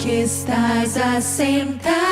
que estás assentado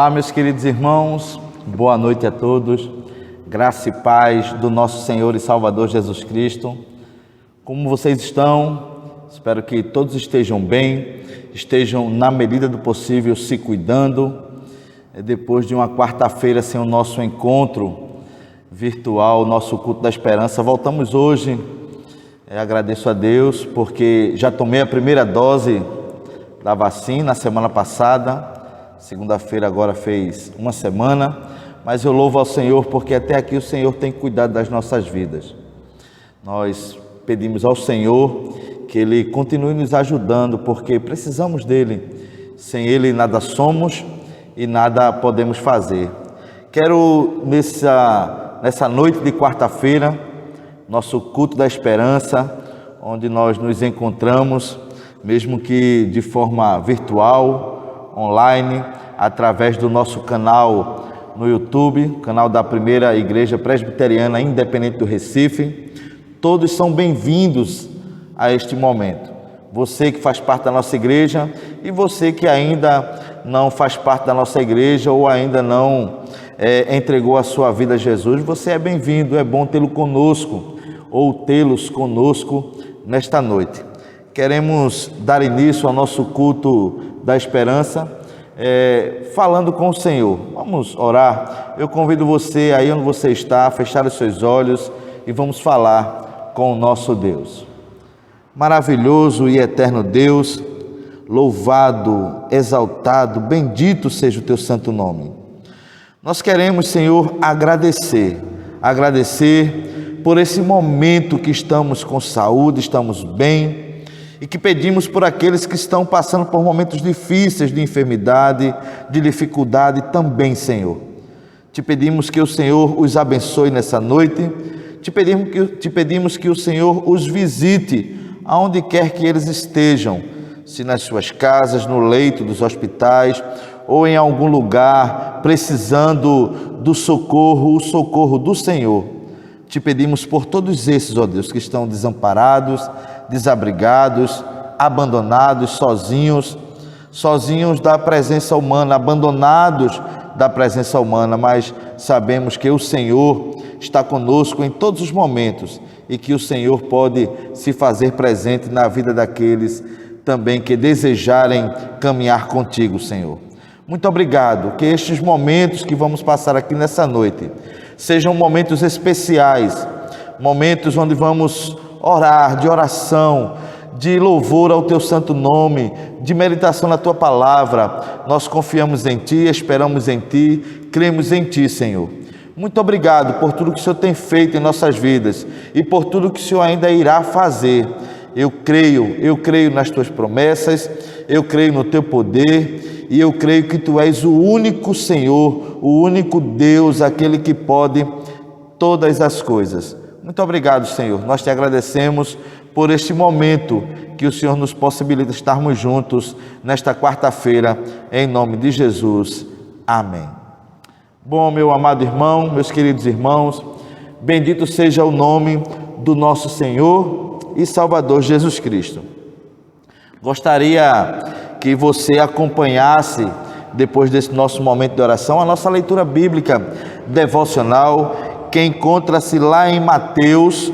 Olá, meus queridos irmãos, boa noite a todos, graça e paz do nosso Senhor e Salvador Jesus Cristo. Como vocês estão? Espero que todos estejam bem, estejam na medida do possível se cuidando. Depois de uma quarta-feira sem o nosso encontro virtual, nosso culto da esperança, voltamos hoje. Agradeço a Deus porque já tomei a primeira dose da vacina na semana passada. Segunda-feira agora fez uma semana, mas eu louvo ao Senhor porque até aqui o Senhor tem cuidado das nossas vidas. Nós pedimos ao Senhor que Ele continue nos ajudando, porque precisamos dEle. Sem Ele nada somos e nada podemos fazer. Quero nessa noite de quarta-feira, nosso culto da esperança, onde nós nos encontramos, mesmo que de forma virtual, online, através do nosso canal no YouTube, canal da Primeira Igreja Presbiteriana Independente do Recife. Todos são bem-vindos a este momento. Você que faz parte da nossa igreja e você que ainda não faz parte da nossa igreja ou ainda não entregou a sua vida a Jesus, você é bem-vindo, é bom tê-lo conosco ou tê-los conosco nesta noite. Queremos dar início ao nosso culto da esperança, falando com o Senhor. Vamos orar. Eu convido você, aí onde você está, a fechar os seus olhos e vamos falar com o nosso Deus. Maravilhoso e eterno Deus, louvado, exaltado, bendito seja o teu santo nome. Nós queremos, Senhor, agradecer por esse momento que estamos com saúde, estamos bem, e que pedimos por aqueles que estão passando por momentos difíceis de enfermidade, de dificuldade também, Senhor. Te pedimos que o Senhor os abençoe nessa noite, te pedimos que o Senhor os visite aonde quer que eles estejam, se nas suas casas, no leito dos hospitais ou em algum lugar precisando do socorro, o socorro do Senhor. Te pedimos por todos esses, ó Deus, que estão desamparados, desabrigados, abandonados, sozinhos da presença humana, abandonados da presença humana, mas sabemos que o Senhor está conosco em todos os momentos e que o Senhor pode se fazer presente na vida daqueles também que desejarem caminhar contigo, Senhor. Muito obrigado, que estes momentos que vamos passar aqui nessa noite sejam momentos especiais, momentos onde vamos orar, de oração, de louvor ao teu santo nome, de meditação na tua palavra. Nós confiamos em ti, esperamos em ti, cremos em ti, Senhor. Muito obrigado por tudo que o Senhor tem feito em nossas vidas e por tudo que o Senhor ainda irá fazer. Eu creio nas tuas promessas, eu creio no teu poder e eu creio que tu és o único Senhor, o único Deus, aquele que pode todas as coisas. Muito obrigado, Senhor. Nós te agradecemos por este momento que o Senhor nos possibilita estarmos juntos nesta quarta-feira, em nome de Jesus. Amém. Bom, meu amado irmão, meus queridos irmãos, bendito seja o nome do nosso Senhor e Salvador Jesus Cristo. Gostaria que você acompanhasse, depois desse nosso momento de oração, a nossa leitura bíblica devocional, que encontra-se lá em Mateus,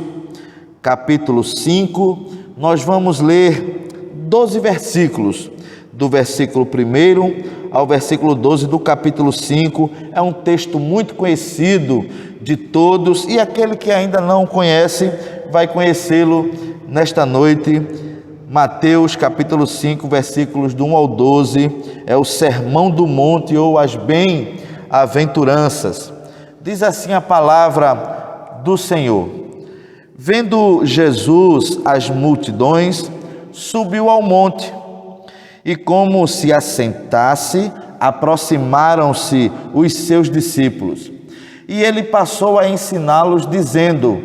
capítulo 5. Nós vamos ler 12 versículos, do versículo 1 ao versículo 12 do capítulo 5. É um texto muito conhecido de todos e aquele que ainda não conhece vai conhecê-lo nesta noite. Mateus capítulo 5, versículos do 1 ao 12, é o Sermão do Monte ou as Bem-aventuranças. Diz assim a palavra do Senhor: Vendo Jesus as multidões, subiu ao monte, e como se assentasse, aproximaram-se os seus discípulos. E ele passou a ensiná-los, dizendo: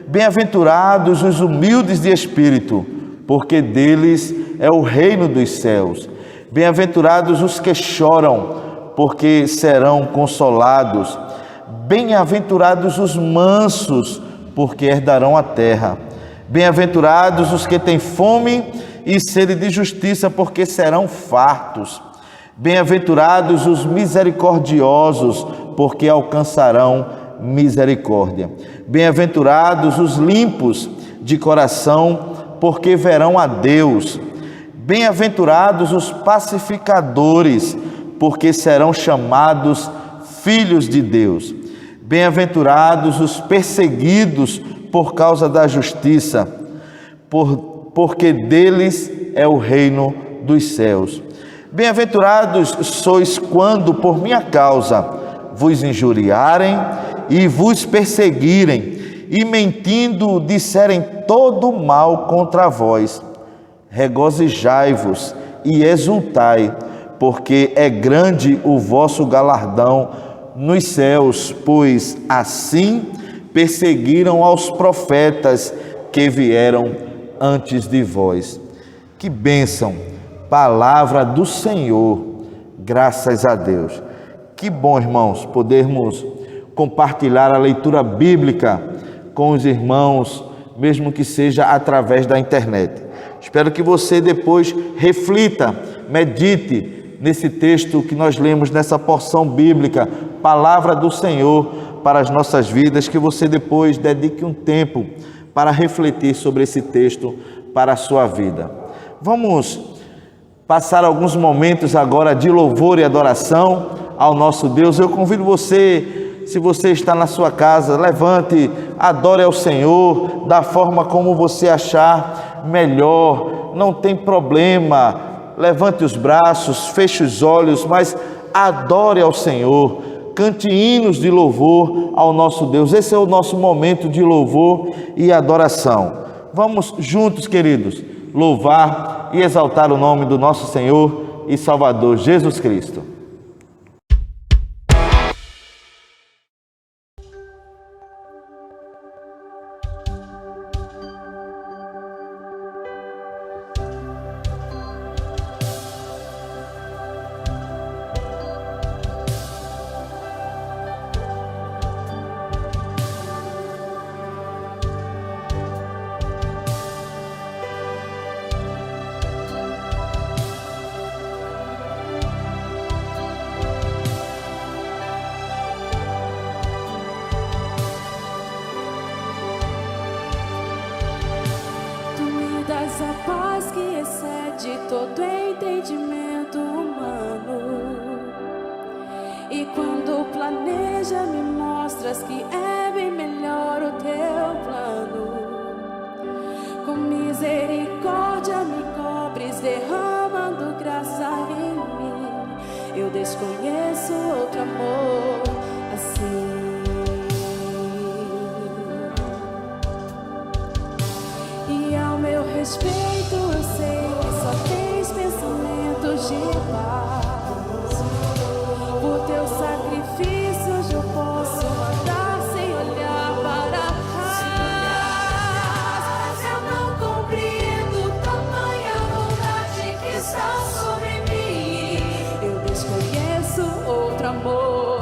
Bem-aventurados os humildes de espírito, porque deles é o reino dos céus. Bem-aventurados os que choram, porque serão consolados. Bem-aventurados os mansos, porque herdarão a terra. Bem-aventurados os que têm fome e sede de justiça, porque serão fartos. Bem-aventurados os misericordiosos, porque alcançarão misericórdia. Bem-aventurados os limpos de coração, porque verão a Deus. Bem-aventurados os pacificadores, porque serão chamados filhos de Deus. Bem-aventurados os perseguidos por causa da justiça, porque deles é o reino dos céus. Bem-aventurados sois quando por minha causa vos injuriarem e vos perseguirem, e mentindo disserem todo mal contra vós. Regozijai-vos e exultai, porque é grande o vosso galardão nos céus, pois assim perseguiram aos profetas que vieram antes de vós. Que bênção, palavra do Senhor, graças a Deus. Que bom, irmãos, podermos compartilhar a leitura bíblica com os irmãos, mesmo que seja através da internet. Espero que você depois reflita, medite nesse texto que nós lemos, nessa porção bíblica, palavra do Senhor para as nossas vidas, que você depois dedique um tempo para refletir sobre esse texto para a sua vida. Vamos passar alguns momentos agora de louvor e adoração ao nosso Deus. Eu convido você, se você está na sua casa, levante, adore ao Senhor da forma como você achar melhor, não tem problema. Levante os braços, feche os olhos, mas adore ao Senhor, cante hinos de louvor ao nosso Deus. Esse é o nosso momento de louvor e adoração. Vamos juntos, queridos, louvar e exaltar o nome do nosso Senhor e Salvador Jesus Cristo. A paz que excede todo entendimento humano. E quando planeja, me mostras que é bem melhor o teu plano. Com misericórdia me cobres, derramando graça em mim. Eu desconheço outro amor assim. E ao meu respeito eu sei que só tens pensamentos de paz. Por teus sacrifícios eu posso andar sem olhar para trás. Eu não compreendo tamanha bondade que está sobre mim. Eu desconheço outro amor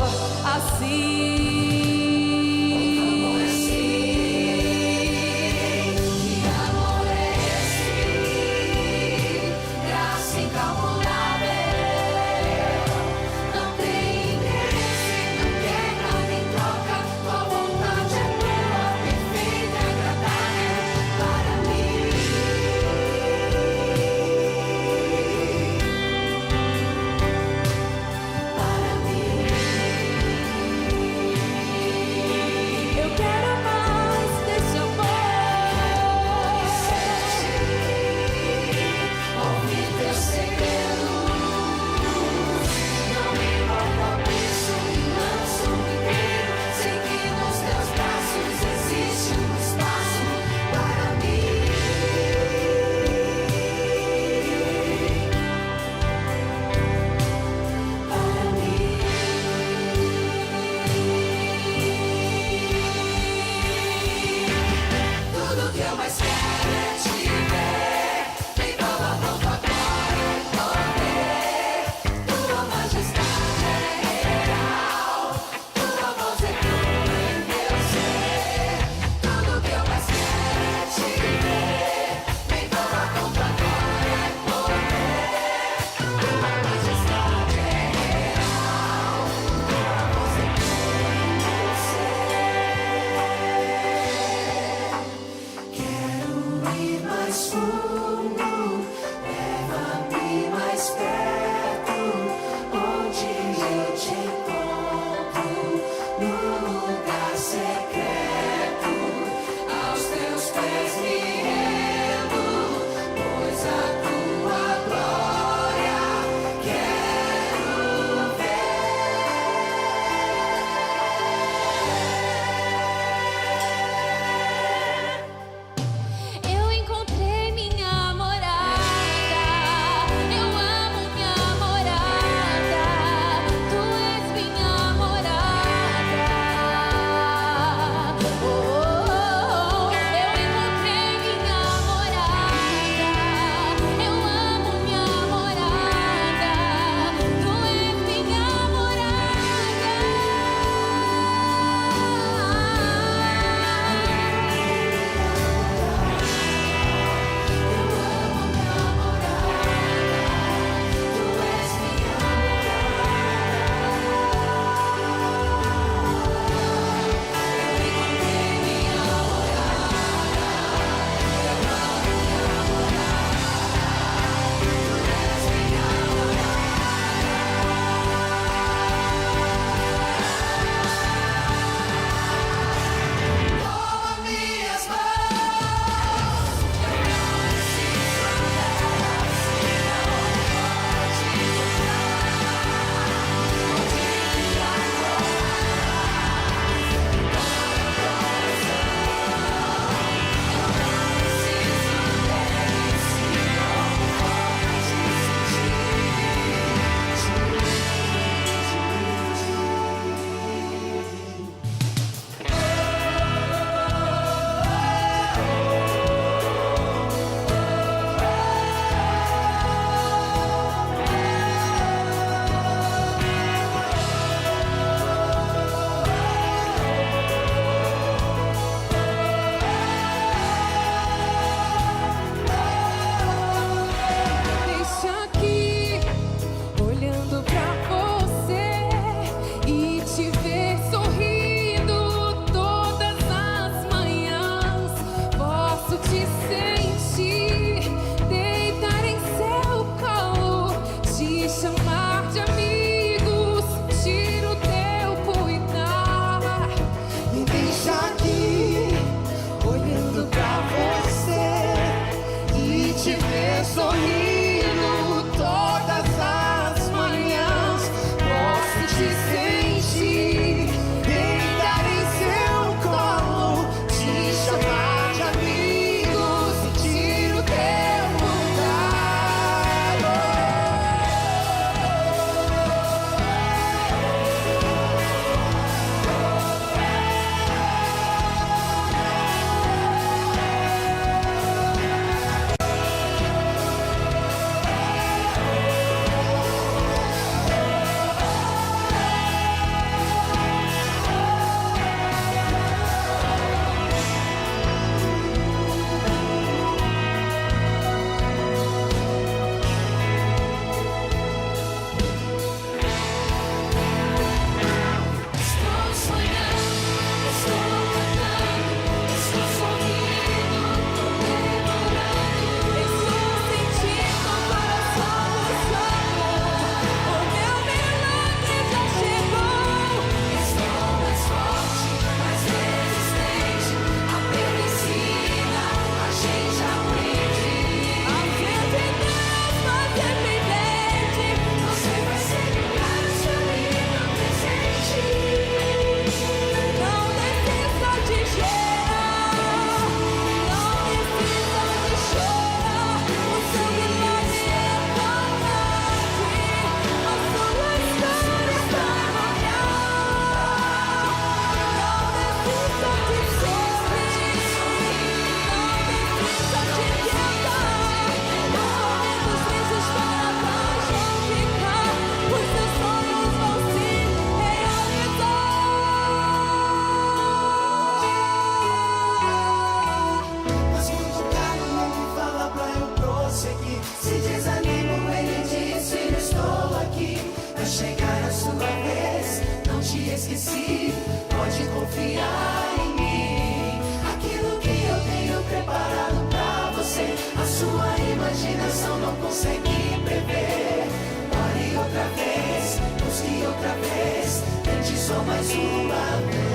pode confiar em mim. Aquilo que eu tenho preparado pra você, a sua imaginação não consegue prever. Ore outra vez, busque outra vez, tente só mais uma vez.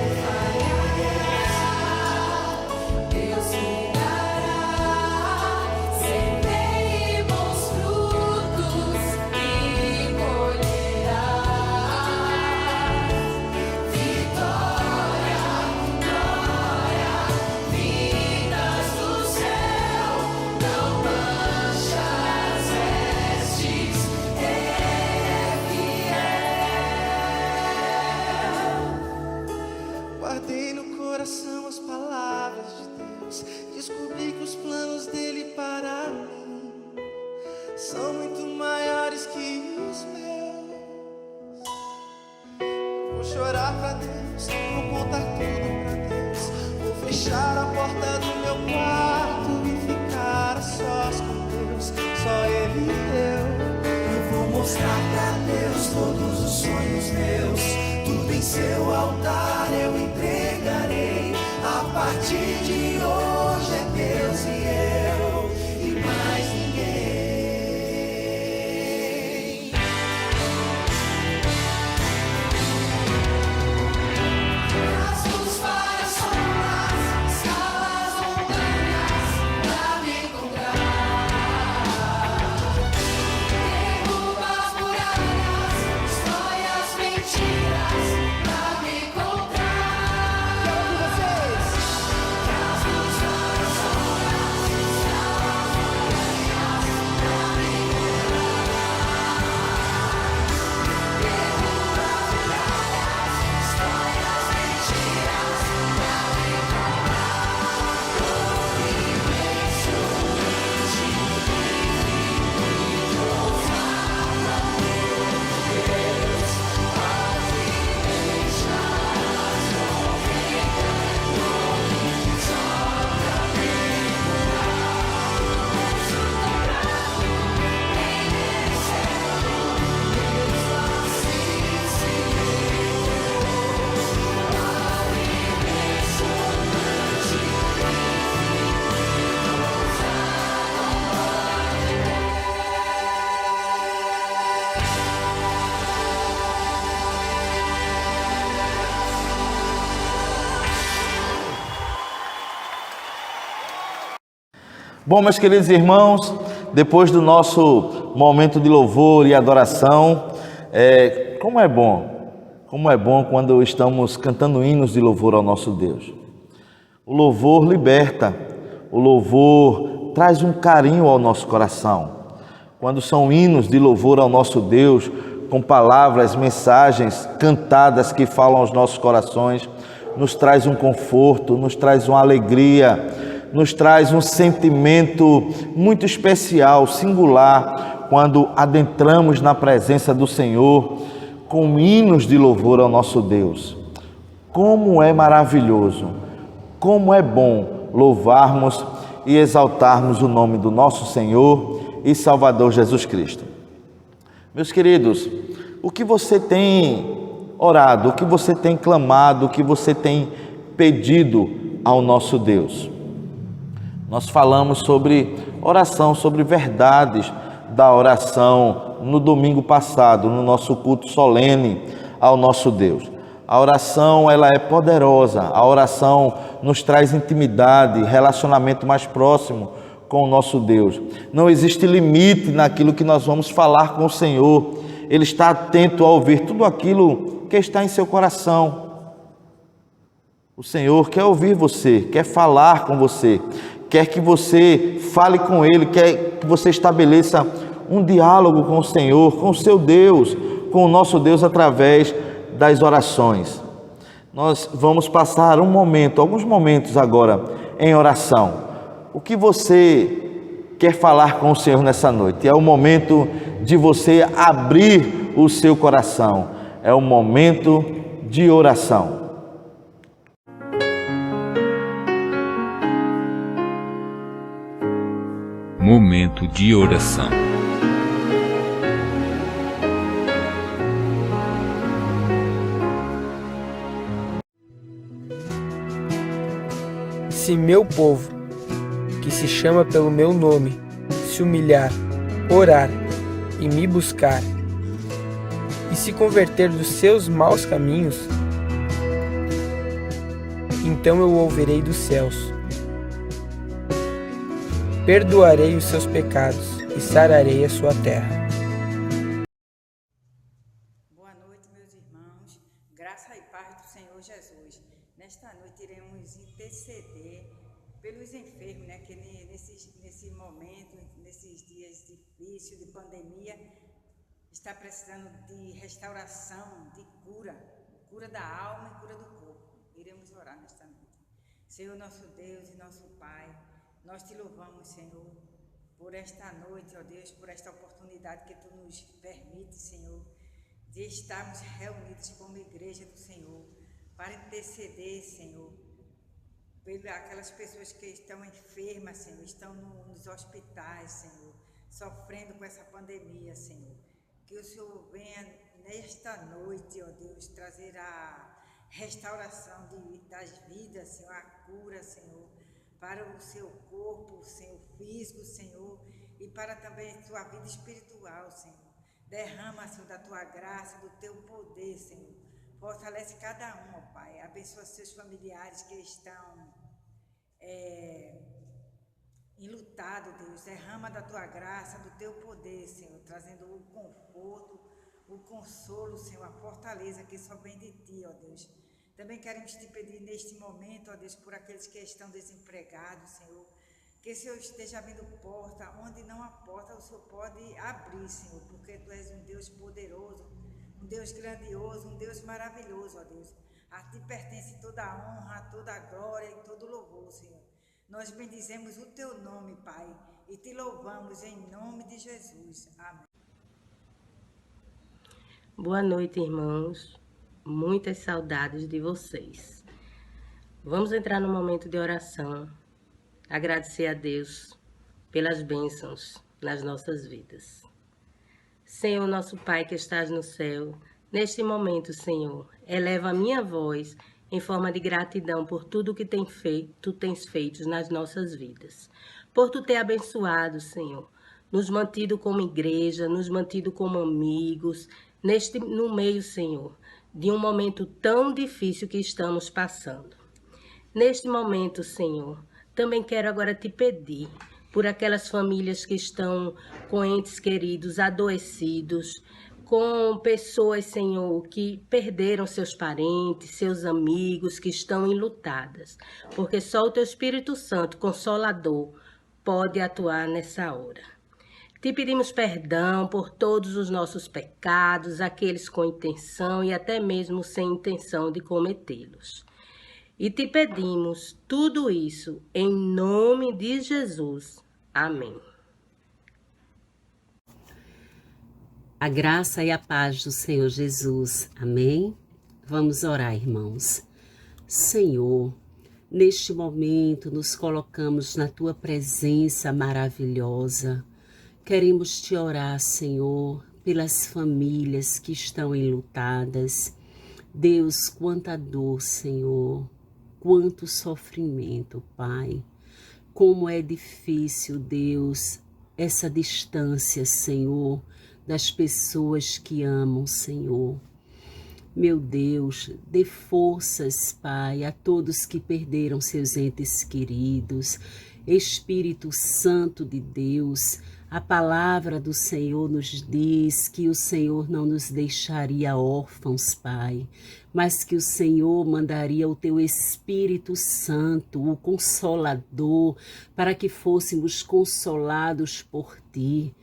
Deus me dará semeie bons frutos e colherás vitória, glória, vindas do céu. Não mancha as vestes, Ele é fiel. Guardei no coração as palavras de Deus, descobri que os planos dele para mim são muito maiores que os meus. Eu vou chorar pra Deus, vou contar tudo pra Deus, vou fechar a porta do meu quarto e ficar a sós com Deus, só Ele e eu. Eu vou mostrar pra Deus todos os sonhos meus, tudo em seu altar eu entregarei. A partir de hoje é Deus e eu, e mais ninguém. Rasgos para sombras, escalas montanhas pra me encontrar. Derruba as muralhas, destrói as mentiras pra me encontrar. Rasgos para sombras, escalas montanhas pra me Bom, meus queridos irmãos, depois do nosso momento de louvor e adoração, como é bom quando estamos cantando hinos de louvor ao nosso Deus. O louvor liberta, o louvor traz um carinho ao nosso coração. Quando são hinos de louvor ao nosso Deus, com palavras, mensagens cantadas que falam aos nossos corações, nos traz um conforto, nos traz uma alegria, nos traz um sentimento muito especial, singular, quando adentramos na presença do Senhor com hinos de louvor ao nosso Deus. Como é maravilhoso, como é bom louvarmos e exaltarmos o nome do nosso Senhor e Salvador Jesus Cristo. Meus queridos, o que você tem orado, o que você tem clamado, o que você tem pedido ao nosso Deus? Nós falamos sobre oração, sobre verdades da oração no domingo passado, no nosso culto solene ao nosso Deus. A oração, ela é poderosa, a oração nos traz intimidade, relacionamento mais próximo com o nosso Deus. Não existe limite naquilo que nós vamos falar com o Senhor. Ele está atento a ouvir tudo aquilo que está em seu coração. O Senhor quer ouvir você, quer falar com você, quer que você fale com Ele, quer que você estabeleça um diálogo com o Senhor, com o seu Deus, com o nosso Deus através das orações. Nós vamos passar alguns momentos agora em oração. O que você quer falar com o Senhor nessa noite? É o momento de você abrir o seu coração. É o momento de oração. Momento de oração. Se meu povo, que se chama pelo meu nome, se humilhar, orar e me buscar, e se converter dos seus maus caminhos, então eu ouvirei dos céus, perdoarei os seus pecados e sararei a sua terra. Boa noite, meus irmãos. Graça e paz do Senhor Jesus. Nesta noite iremos interceder pelos enfermos, né, que nesse momento, nesses dias difíceis de pandemia, está precisando de restauração, de cura da alma e cura do corpo. Iremos orar nesta noite. Senhor, nosso Deus e nosso Pai, nós te louvamos, Senhor, por esta noite, ó Deus, por esta oportunidade que tu nos permite, Senhor, de estarmos reunidos como igreja do Senhor, para interceder, Senhor, pelas aquelas pessoas que estão enfermas, Senhor, estão nos hospitais, Senhor, sofrendo com essa pandemia, Senhor. Que o Senhor venha nesta noite, ó Deus, trazer a restauração das vidas, Senhor, a cura, Senhor, para o seu corpo, Senhor, físico, Senhor, e para também a sua vida espiritual, Senhor. Derrama, Senhor, da tua graça, do teu poder, Senhor. Fortalece cada um, ó Pai. Abençoa seus familiares que estão enlutados, Deus. Derrama da tua graça, do teu poder, Senhor, trazendo o conforto, o consolo, Senhor, a fortaleza que só vem de ti, ó Deus. Também queremos te pedir neste momento, ó Deus, por aqueles que estão desempregados, Senhor, que o Senhor esteja abrindo porta, onde não há porta, o Senhor pode abrir, Senhor, porque tu és um Deus poderoso, um Deus grandioso, um Deus maravilhoso, ó Deus. A ti pertence toda a honra, toda a glória e todo o louvor, Senhor. Nós bendizemos o teu nome, Pai, e te louvamos em nome de Jesus. Amém. Boa noite, irmãos. Muitas saudades de vocês. Vamos entrar no momento de oração. Agradecer a Deus pelas bênçãos nas nossas vidas. Senhor, nosso Pai que estás no céu, neste momento, Senhor, eleva a minha voz em forma de gratidão por tudo que tu tens feito nas nossas vidas. Por tu ter abençoado, Senhor, nos mantido como igreja, nos mantido como amigos, no meio, Senhor, de um momento tão difícil que estamos passando. Neste momento, Senhor, também quero agora te pedir por aquelas famílias que estão com entes queridos adoecidos, com pessoas, Senhor, que perderam seus parentes, seus amigos, que estão enlutadas, porque só o teu Espírito Santo, Consolador, pode atuar nessa hora. Te pedimos perdão por todos os nossos pecados, aqueles com intenção e até mesmo sem intenção de cometê-los. E te pedimos tudo isso em nome de Jesus. Amém. A graça e a paz do Senhor Jesus. Amém? Vamos orar, irmãos. Senhor, neste momento nos colocamos na tua presença maravilhosa. Queremos te orar, Senhor, pelas famílias que estão enlutadas. Deus, quanta dor, Senhor, quanto sofrimento, Pai. Como é difícil, Deus, essa distância, Senhor, das pessoas que amam, Senhor. Meu Deus, dê forças, Pai, a todos que perderam seus entes queridos. Espírito Santo de Deus, a palavra do Senhor nos diz que o Senhor não nos deixaria órfãos, Pai, mas que o Senhor mandaria o teu Espírito Santo, o Consolador, para que fôssemos consolados por ti.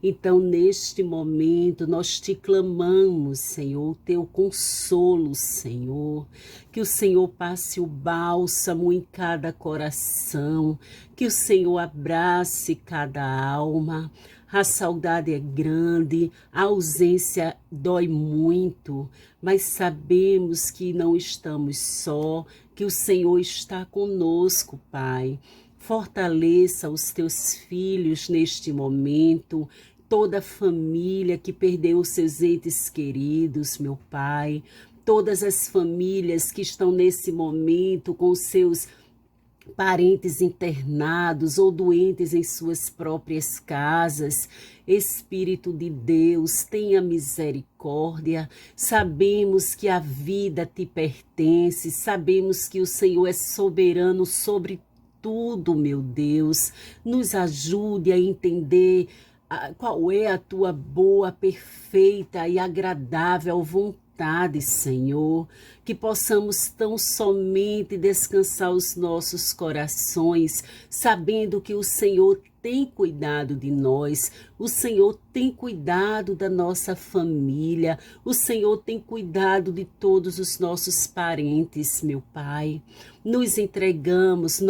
Então, neste momento, nós te clamamos, Senhor, o teu consolo, Senhor. Que o Senhor passe o bálsamo em cada coração, que o Senhor abrace cada alma. A saudade é grande, a ausência dói muito, mas sabemos que não estamos só, que o Senhor está conosco, Pai. Fortaleça os teus filhos neste momento, toda a família que perdeu seus entes queridos, meu Pai, todas as famílias que estão nesse momento com seus parentes internados ou doentes em suas próprias casas. Espírito de Deus, tenha misericórdia. Sabemos que a vida te pertence, sabemos que o Senhor é soberano sobre tudo, meu Deus. Nos ajude a entender qual é a tua boa, perfeita e agradável vontade, Senhor. Que possamos tão somente descansar os nossos corações, sabendo que o Senhor tem cuidado de nós, o Senhor tem cuidado da nossa família, o Senhor tem cuidado de todos os nossos parentes, meu Pai. Nós entregamos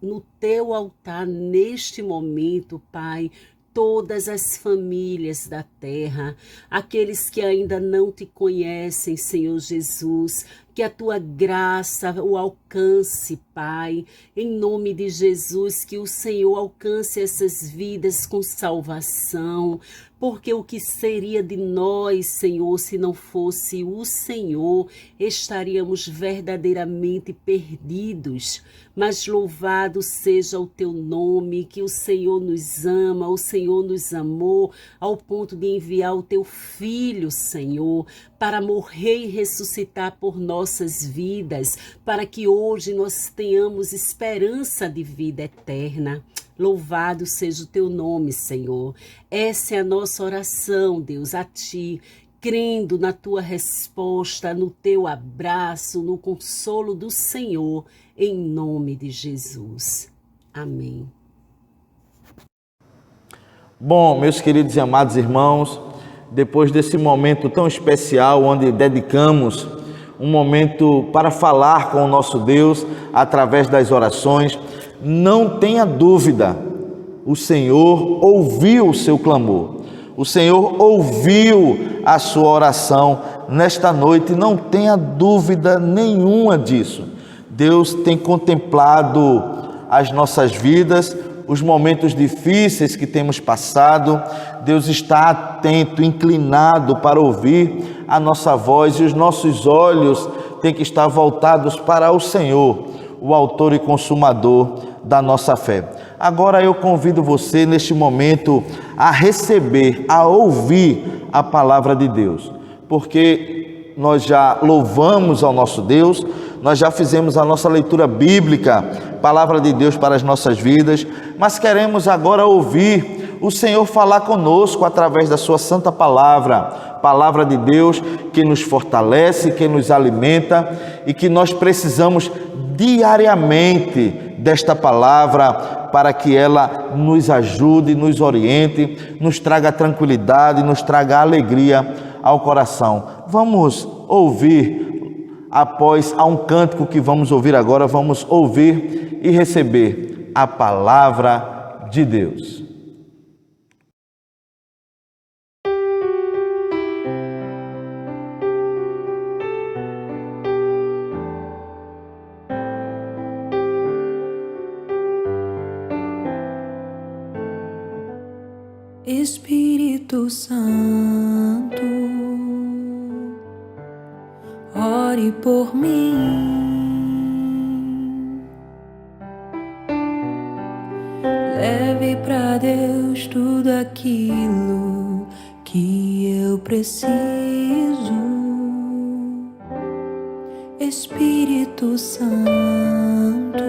no teu altar neste momento, Pai, todas as famílias da terra, aqueles que ainda não te conhecem, Senhor Jesus, que a tua graça o alcance, Pai, em nome de Jesus, que o Senhor alcance essas vidas com salvação, porque o que seria de nós, Senhor, se não fosse o Senhor, estaríamos verdadeiramente perdidos. Mas louvado seja o teu nome, que o Senhor nos ama, o Senhor nos amou, ao ponto de enviar o teu Filho, Senhor, para morrer e ressuscitar por nossas vidas, para que hoje nós tenhamos esperança de vida eterna. Louvado seja o teu nome, Senhor. Essa é a nossa oração, Deus, a ti, crendo na tua resposta, no teu abraço, no consolo do Senhor, em nome de Jesus. Amém. Bom, meus queridos e amados irmãos, depois desse momento tão especial, onde dedicamos um momento para falar com o nosso Deus através das orações, não tenha dúvida, o Senhor ouviu o seu clamor, o Senhor ouviu a sua oração nesta noite, não tenha dúvida nenhuma disso. Deus tem contemplado as nossas vidas, os momentos difíceis que temos passado. Deus está atento, inclinado para ouvir a nossa voz, e os nossos olhos têm que estar voltados para o Senhor, o autor e consumador da nossa fé. Agora eu convido você neste momento a receber, a ouvir a palavra de Deus, porque nós já louvamos ao nosso Deus, nós já fizemos a nossa leitura bíblica, palavra de Deus para as nossas vidas, mas queremos agora ouvir o Senhor falar conosco através da sua santa palavra, palavra de Deus que nos fortalece, que nos alimenta e que nós precisamos diariamente desta palavra para que ela nos ajude, nos oriente, nos traga tranquilidade, nos traga alegria ao coração. Vamos ouvir, após a um cântico que vamos ouvir agora, vamos ouvir e receber a palavra de Deus. Espírito Santo, ore por mim, leve pra Deus tudo aquilo que eu preciso. Espírito Santo,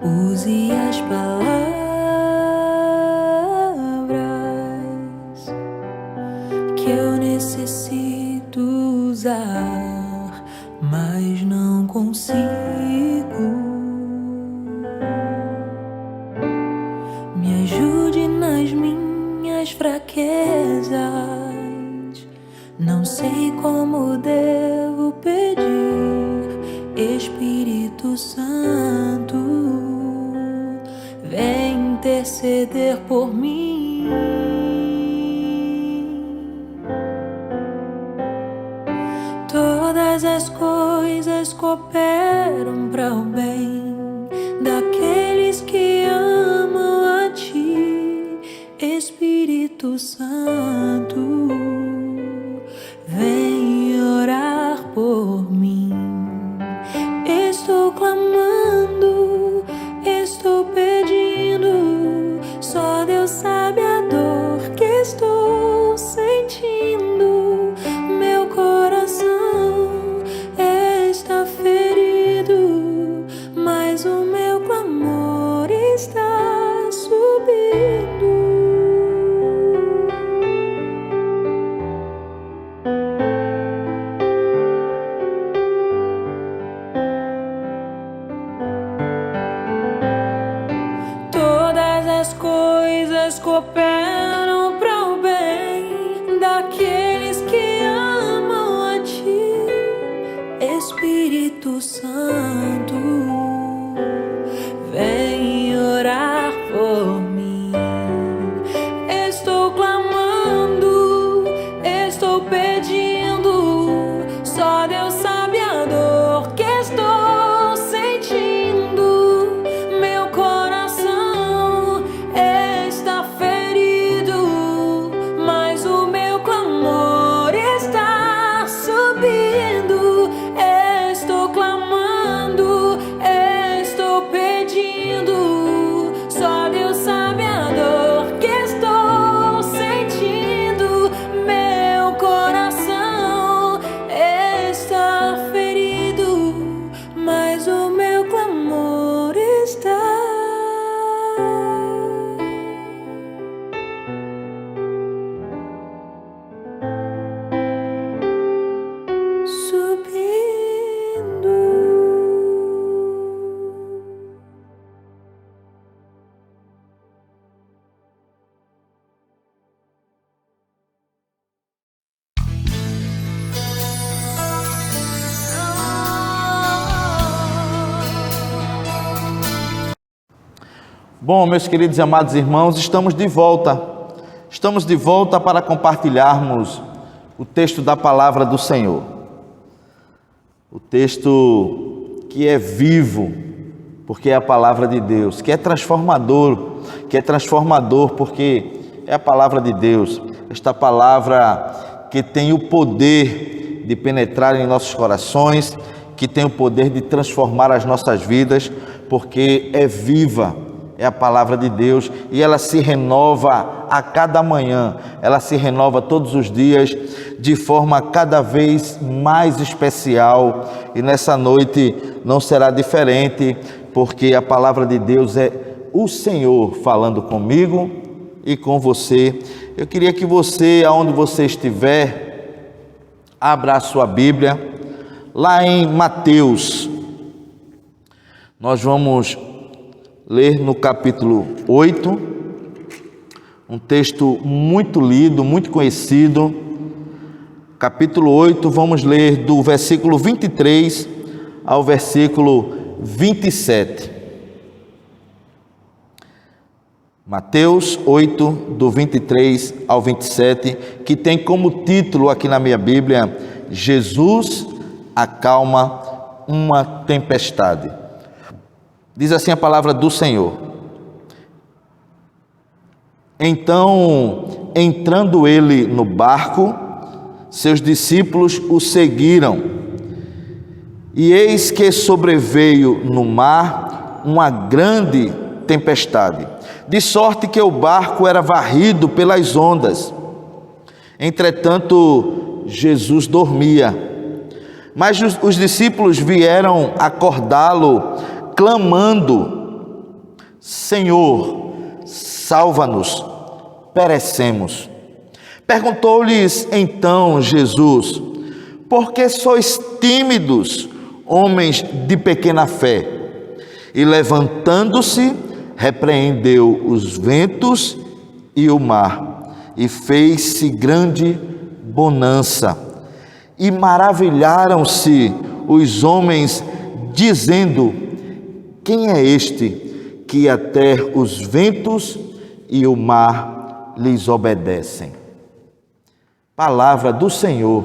use as palavras que eu necessito usar, mas não consigo. Me ajude nas minhas fraquezas, não sei como devo pedir. Espírito Santo, vem interceder por mim. Todas as coisas cooperam para o bem daqueles que amam a ti. Espírito Santo, vem orar por mim. Espírito Santo, vem orar por mim. Estou clamando, estou pedindo, só Deus sabe a dor que estou sentindo. Meu coração está ferido, mas o meu clamor está subindo. Estou clamando, estou pedindo, só Deus sabe a dor que estou sentindo. Meu coração está ferido, mas o meu clamor está subindo. Bom, meus queridos e amados irmãos, estamos de volta. Estamos de volta para compartilharmos o texto da palavra do Senhor. O texto que é vivo, porque é a palavra de Deus, que é transformador, porque é a palavra de Deus. Esta palavra que tem o poder de penetrar em nossos corações, que tem o poder de transformar as nossas vidas, porque é viva. É a palavra de Deus e ela se renova a cada manhã, ela se renova todos os dias de forma cada vez mais especial, e nessa noite não será diferente, porque a palavra de Deus é o Senhor falando comigo e com você. Eu queria que você, aonde você estiver, abra a sua Bíblia, lá em Mateus. Nós vamos ler no capítulo 8, um texto muito lido, muito conhecido. Capítulo 8, vamos ler do versículo 23 ao versículo 27. Mateus 8, do 23 ao 27, que tem como título aqui na minha Bíblia: Jesus acalma uma tempestade. Diz assim a palavra do Senhor: Então, entrando ele no barco, seus discípulos o seguiram. E eis que sobreveio no mar uma grande tempestade, de sorte que o barco era varrido pelas ondas. Entretanto, Jesus dormia. Mas os discípulos vieram acordá-lo, clamando: Senhor, salva-nos, perecemos. Perguntou-lhes então Jesus: Por que sois tímidos, homens de pequena fé? E levantando-se, repreendeu os ventos e o mar, e fez-se grande bonança. E maravilharam-se os homens, dizendo: Quem é este que até os ventos e o mar lhes obedecem? Palavra do Senhor,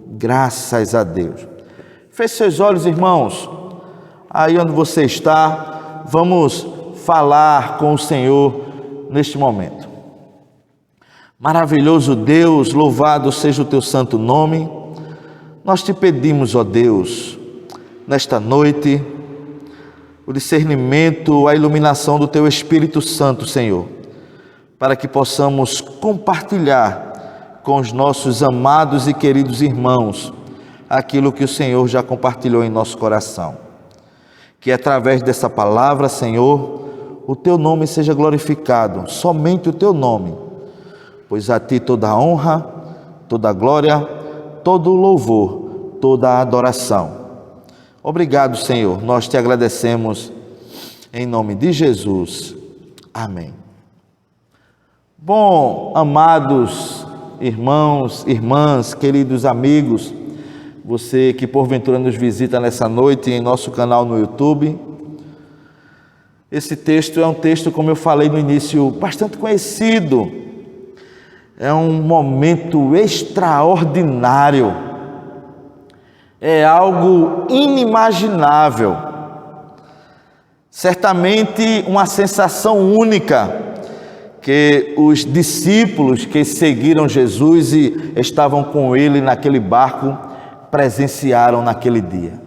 graças a Deus. Feche seus olhos, irmãos, aí onde você está, vamos falar com o Senhor neste momento. Maravilhoso Deus, louvado seja o teu santo nome. Nós te pedimos, ó Deus, nesta noite, o discernimento, a iluminação do teu Espírito Santo, Senhor, para que possamos compartilhar com os nossos amados e queridos irmãos aquilo que o Senhor já compartilhou em nosso coração. Que através dessa palavra, Senhor, o teu nome seja glorificado, somente o teu nome, pois a ti toda a honra, toda a glória, todo o louvor, toda a adoração. Obrigado, Senhor, nós te agradecemos em nome de Jesus. Amém. Bom, amados irmãos, irmãs, queridos amigos, você que porventura nos visita nessa noite em nosso canal no YouTube. Esse texto é um texto, como eu falei no início, bastante conhecido. É um momento extraordinário. É algo inimaginável. Certamente uma sensação única que os discípulos que seguiram Jesus e estavam com ele naquele barco presenciaram naquele dia.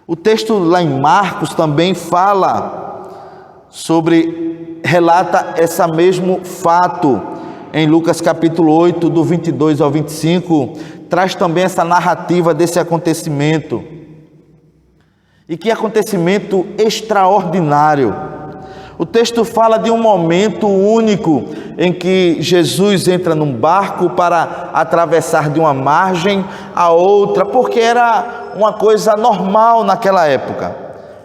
O texto lá em Marcos também relata esse mesmo fato. Em Lucas capítulo 8, do 22 ao 25, traz também essa narrativa desse acontecimento. E que acontecimento extraordinário. O texto fala de um momento único em que Jesus entra num barco para atravessar de uma margem a outra, porque era uma coisa normal naquela época.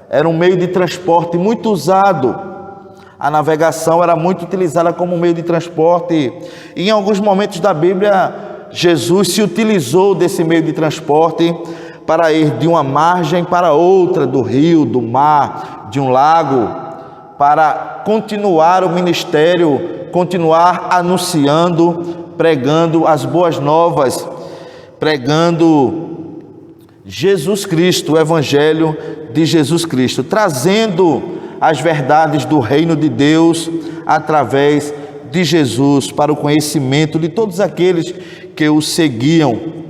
Era um meio de transporte muito usado. A navegação era muito utilizada como meio de transporte. E em alguns momentos da Bíblia, Jesus se utilizou desse meio de transporte para ir de uma margem para outra, do rio, do mar, de um lago, para continuar o ministério, continuar anunciando, pregando as boas novas, pregando Jesus Cristo, o Evangelho de Jesus Cristo, trazendo as verdades do reino de Deus através de Jesus para o conhecimento de todos aqueles que o seguiam.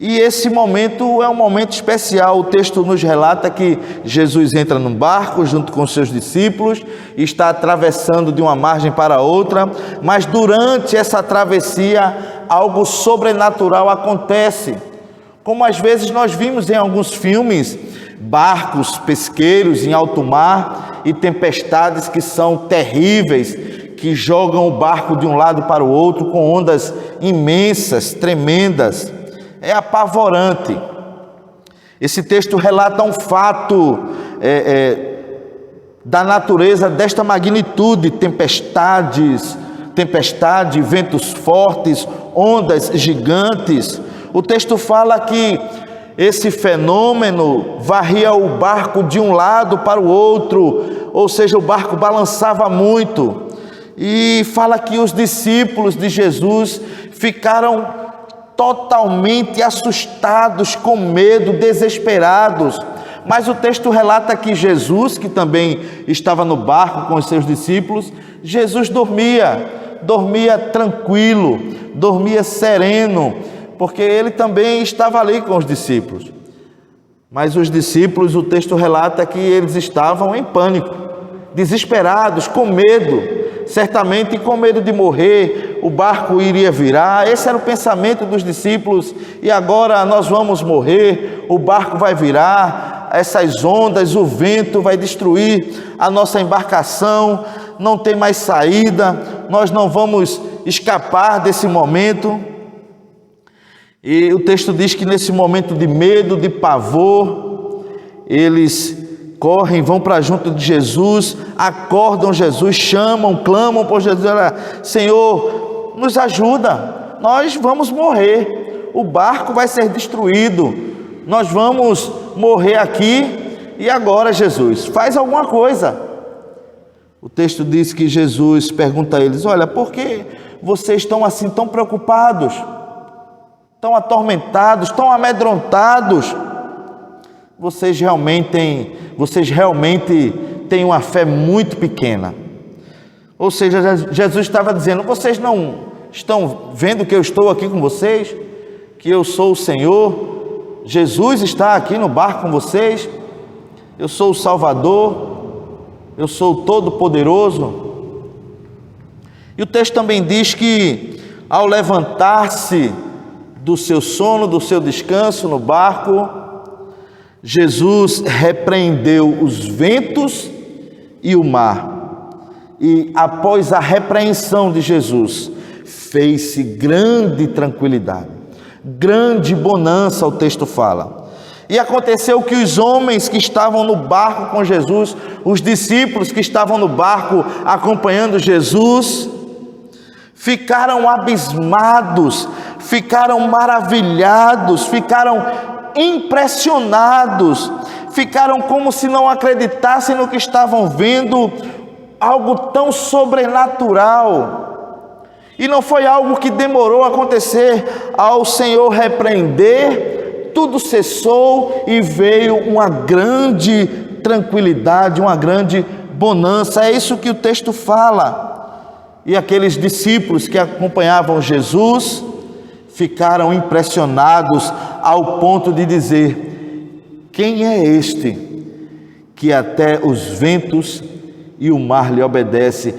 E esse momento é um momento especial. O texto nos relata que Jesus entra num barco junto com seus discípulos e está atravessando de uma margem para outra, mas durante essa travessia algo sobrenatural acontece. Como às vezes nós vimos em alguns filmes, barcos pesqueiros em alto mar e tempestades que são terríveis, que jogam o barco de um lado para o outro com ondas imensas, tremendas. É apavorante. Esse texto relata um fato da natureza desta magnitude: tempestade, ventos fortes, ondas gigantes. O texto fala que esse fenômeno varria o barco de um lado para o outro, ou seja, o barco balançava muito. E fala que os discípulos de Jesus ficaram totalmente assustados, com medo, desesperados. Mas o texto relata que Jesus, que também estava no barco com os seus discípulos, Jesus dormia tranquilo, dormia sereno, porque ele também estava ali com os discípulos. Mas os discípulos, o texto relata que eles estavam em pânico, desesperados, com medo, certamente com medo de morrer, o barco iria virar. Esse era o pensamento dos discípulos: e agora nós vamos morrer, o barco vai virar, essas ondas, o vento vai destruir a nossa embarcação, não tem mais saída, nós não vamos escapar desse momento. E o texto diz que nesse momento de medo, de pavor, eles correm, vão para junto de Jesus, acordam Jesus, chamam, clamam por Jesus: Senhor, nos ajuda, nós vamos morrer, o barco vai ser destruído, nós vamos morrer aqui, e agora, Jesus, faz alguma coisa. O texto diz que Jesus pergunta a eles: olha, por que vocês estão assim tão preocupados, tão atormentados, tão amedrontados? Vocês realmente têm uma fé muito pequena. Ou seja, Jesus estava dizendo: vocês não estão vendo que eu estou aqui com vocês? Que eu sou o Senhor? Jesus está aqui no barco com vocês? Eu sou o Salvador? Eu sou o Todo-Poderoso? E o texto também diz que ao levantar-se do seu sono, do seu descanso no barco, Jesus repreendeu os ventos e o mar. E após a repreensão de Jesus, fez-se grande tranquilidade, grande bonança, o texto fala. E aconteceu que os homens que estavam no barco com Jesus, os discípulos que estavam no barco acompanhando Jesus, ficaram abismados, ficaram maravilhados, ficaram impressionados, ficaram como se não acreditassem no que estavam vendo, algo tão sobrenatural. E não foi algo que demorou a acontecer. Ao Senhor repreender, tudo cessou e veio uma grande tranquilidade, uma grande bonança. É isso que o texto fala. E aqueles discípulos que acompanhavam Jesus ficaram impressionados ao ponto de dizer: quem é este que até os ventos e o mar lhe obedece?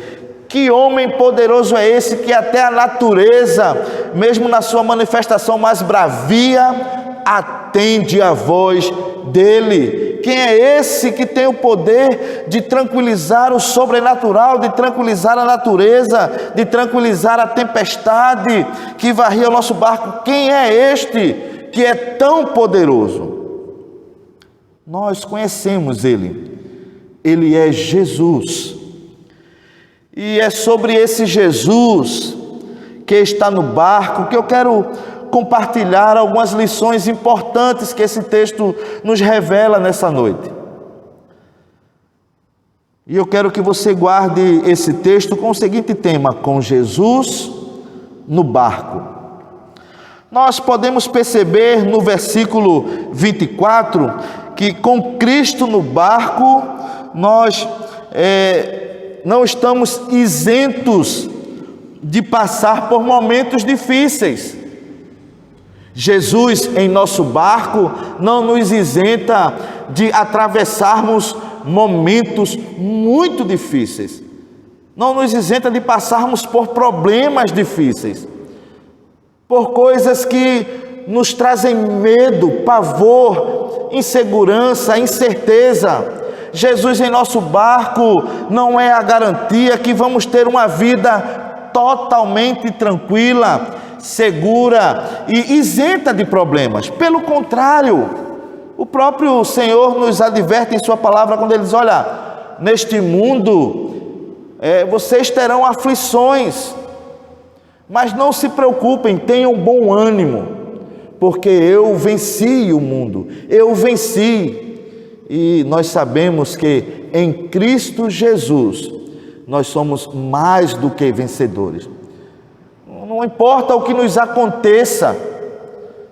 Que homem poderoso é esse que até a natureza, mesmo na sua manifestação mais bravia, atende à voz dele? Quem é esse que tem o poder de tranquilizar o sobrenatural, de tranquilizar a natureza, de tranquilizar a tempestade que varria o nosso barco? Quem é este que é tão poderoso? Nós conhecemos ele. Ele é Jesus. E é sobre esse Jesus que está no barco que eu quero compartilhar algumas lições importantes que esse texto nos revela nessa noite. E eu quero que você guarde esse texto com o seguinte tema: com Jesus no barco. Nós podemos perceber no versículo 24 que com Cristo no barco nós não estamos isentos de passar por momentos difíceis. Jesus em nosso barco não nos isenta de atravessarmos momentos muito difíceis, não nos isenta de passarmos por problemas difíceis, por coisas que nos trazem medo, pavor, insegurança, incerteza. Jesus em nosso barco não é a garantia que vamos ter uma vida totalmente tranquila, segura e isenta de problemas. Pelo contrário, o próprio Senhor nos adverte em sua palavra quando ele diz: olha, neste mundo vocês terão aflições, mas não se preocupem, tenham bom ânimo, porque eu venci o mundo, eu venci. E nós sabemos que em Cristo Jesus nós somos mais do que vencedores. Não importa o que nos aconteça,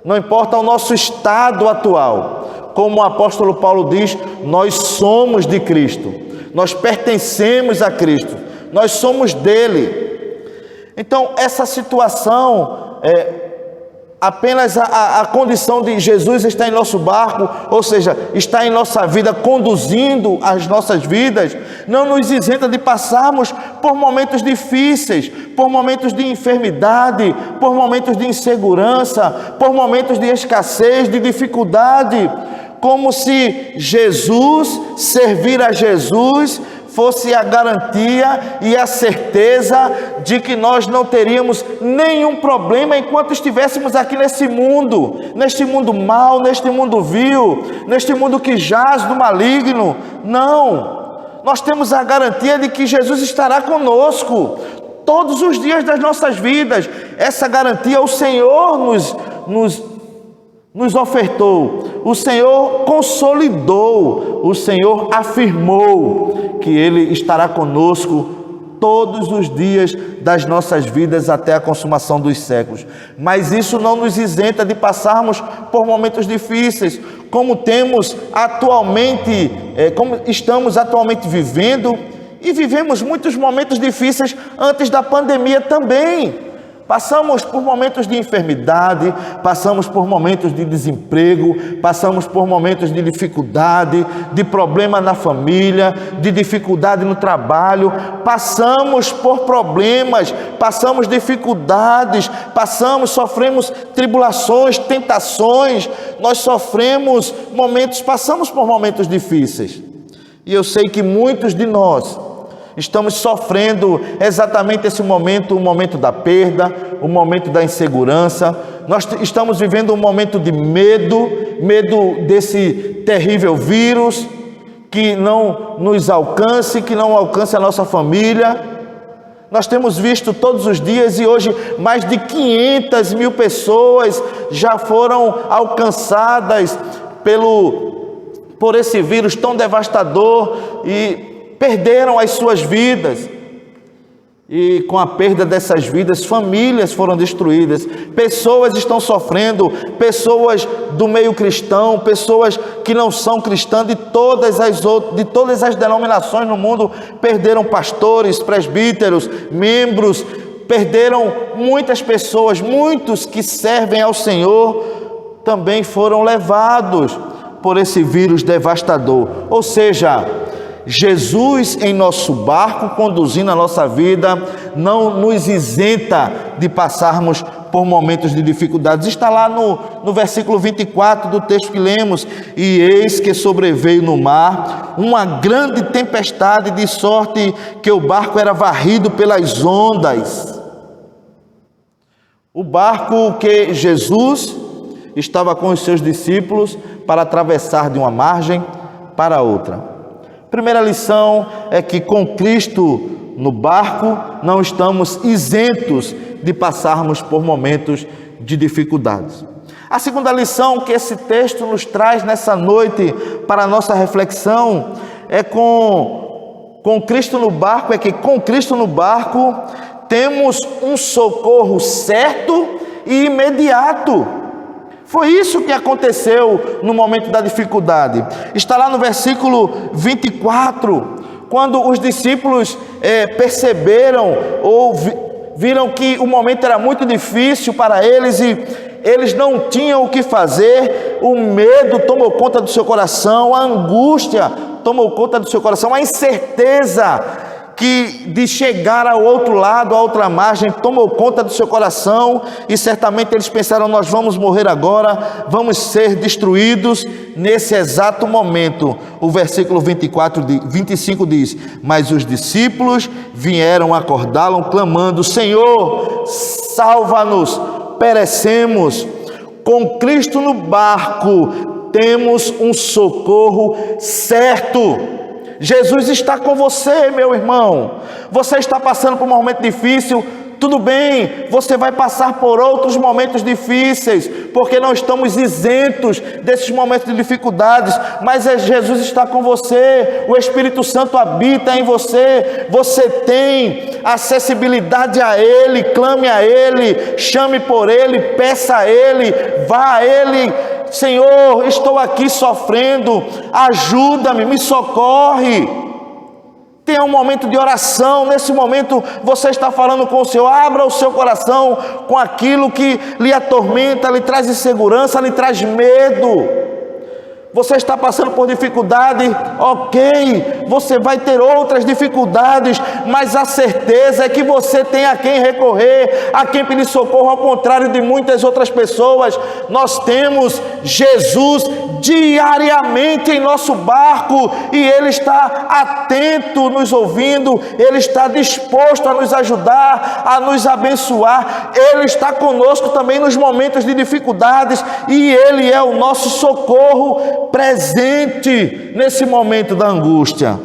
não importa o nosso estado atual, como o apóstolo Paulo diz, nós somos de Cristo, nós pertencemos a Cristo, nós somos dele. Então essa situação apenas a condição de Jesus estar em nosso barco, ou seja, está em nossa vida, conduzindo as nossas vidas, não nos isenta de passarmos por momentos difíceis, por momentos de enfermidade, por momentos de insegurança, por momentos de escassez, de dificuldade, como se Jesus, servir a Jesus, fosse a garantia e a certeza de que nós não teríamos nenhum problema enquanto estivéssemos aqui nesse mundo mau, neste mundo vil, neste mundo que jaz do maligno. Não, nós temos a garantia de que Jesus estará conosco todos os dias das nossas vidas. Essa garantia o Senhor nos ofertou, o Senhor consolidou, o Senhor afirmou que Ele estará conosco todos os dias das nossas vidas até a consumação dos séculos. Mas isso não nos isenta de passarmos por momentos difíceis, como temos atualmente, como estamos atualmente vivendo, e vivemos muitos momentos difíceis antes da pandemia também. Passamos por momentos de enfermidade, passamos por momentos de desemprego, passamos por momentos de dificuldade, de problema na família, de dificuldade no trabalho, passamos por problemas, passamos dificuldades, sofremos tribulações, tentações, nós sofremos momentos, passamos por momentos difíceis. E eu sei que muitos de nós estamos sofrendo exatamente esse momento, o momento da perda, o momento da insegurança. Nós estamos vivendo um momento de medo desse terrível vírus, que não nos alcance, que não alcance a nossa família. Nós temos visto todos os dias e hoje mais de 500 mil pessoas já foram alcançadas por esse vírus tão devastador e perderam as suas vidas. E com a perda dessas vidas, famílias foram destruídas, pessoas estão sofrendo, pessoas do meio cristão, pessoas que não são cristãs, de todas as denominações no mundo, perderam pastores, presbíteros, membros, perderam muitas pessoas, muitos que servem ao Senhor, também foram levados por esse vírus devastador. Ou seja, Jesus em nosso barco, conduzindo a nossa vida, não nos isenta de passarmos por momentos de dificuldades. Está lá no versículo 24 do texto que lemos: e eis que sobreveio no mar uma grande tempestade, de sorte que o barco era varrido pelas ondas. O barco que Jesus estava com os seus discípulos para atravessar de uma margem para outra. Primeira lição é que com Cristo no barco não estamos isentos de passarmos por momentos de dificuldades. A segunda lição que esse texto nos traz nessa noite para a nossa reflexão é com Cristo no barco, é que com Cristo no barco temos um socorro certo e imediato. Foi isso que aconteceu no momento da dificuldade. Está lá no versículo 24, quando os discípulos perceberam ou viram que o momento era muito difícil para eles e eles não tinham o que fazer. O medo tomou conta do seu coração, a angústia tomou conta do seu coração, a incerteza de chegar ao outro lado, à outra margem, tomou conta do seu coração, e certamente eles pensaram: nós vamos morrer agora, vamos ser destruídos. Nesse exato momento, o versículo 25 diz: mas os discípulos vieram acordá-lo, clamando: Senhor, salva-nos, perecemos. Com Cristo no barco, temos um socorro certo. Jesus está com você, meu irmão. Você está passando por um momento difícil, tudo bem, você vai passar por outros momentos difíceis, porque não estamos isentos desses momentos de dificuldades, mas Jesus está com você, o Espírito Santo habita em você, você tem acessibilidade a Ele, clame a Ele, chame por Ele, peça a Ele, vá a Ele: Senhor, estou aqui sofrendo, ajuda-me, me socorre. Tenha um momento de oração. Nesse momento você está falando com o Senhor. Abra o seu coração com aquilo que lhe atormenta, lhe traz insegurança, lhe traz medo. Você está passando por dificuldade, ok, você vai ter outras dificuldades, mas a certeza é que você tem a quem recorrer, a quem pedir socorro. Ao contrário de muitas outras pessoas, nós temos Jesus diariamente em nosso barco, e Ele está atento, nos ouvindo, Ele está disposto a nos ajudar, a nos abençoar. Ele está conosco também nos momentos de dificuldades, e Ele é o nosso socorro presente nesse momento da angústia.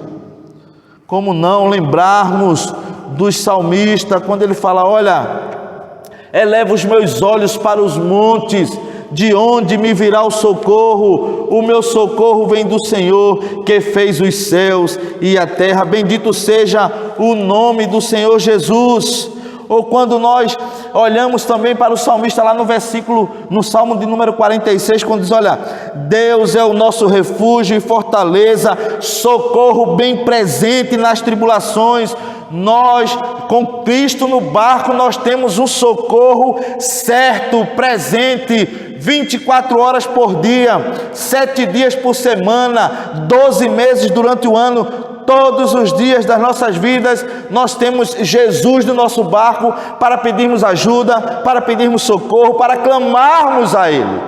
Como não lembrarmos dos salmistas, quando ele fala: olha, eleva os meus olhos para os montes, de onde me virá o socorro? O meu socorro vem do Senhor, que fez os céus e a terra. Bendito seja o nome do Senhor Jesus. Ou quando nós olhamos também para o salmista lá no Salmo de número 46, quando diz: olha, Deus é o nosso refúgio e fortaleza, socorro bem presente nas tribulações. Nós, com Cristo no barco, nós temos um socorro certo, presente, 24 horas por dia, 7 dias por semana, 12 meses durante o ano. Todos os dias das nossas vidas, nós temos Jesus no nosso barco para pedirmos ajuda, para pedirmos socorro, para clamarmos a Ele.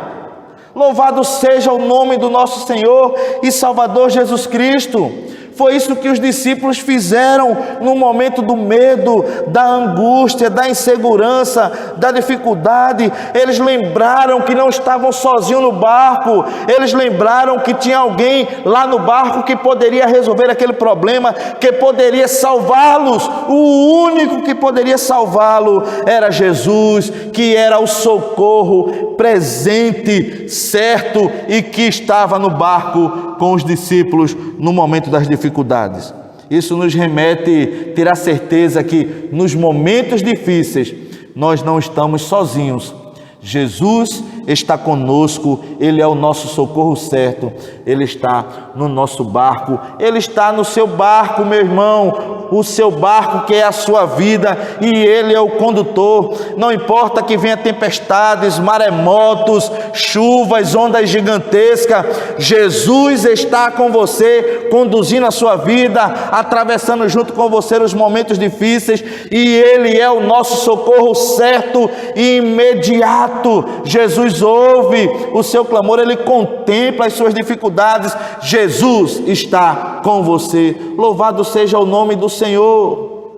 Louvado seja o nome do nosso Senhor e Salvador Jesus Cristo. Foi isso que os discípulos fizeram no momento do medo, da angústia, da insegurança, da dificuldade. Eles lembraram que não estavam sozinhos no barco. Eles lembraram que tinha alguém lá no barco que poderia resolver aquele problema, que poderia salvá-los. O único que poderia salvá-lo era Jesus, que era o socorro presente, certo, e que estava no barco com os discípulos no momento das dificuldades. Isso nos remete a ter a certeza que nos momentos difíceis nós não estamos sozinhos. Jesus está conosco, Ele é o nosso socorro certo, Ele está no nosso barco, Ele está no seu barco, meu irmão, o seu barco que é a sua vida, e Ele é o condutor. Não importa que venha tempestades, maremotos, chuvas, ondas gigantescas, Jesus está com você, conduzindo a sua vida, atravessando junto com você os momentos difíceis, e Ele é o nosso socorro certo e imediato. Jesus ouve o seu clamor, Ele contempla as suas dificuldades. Jesus está com você. Louvado seja o nome do Senhor.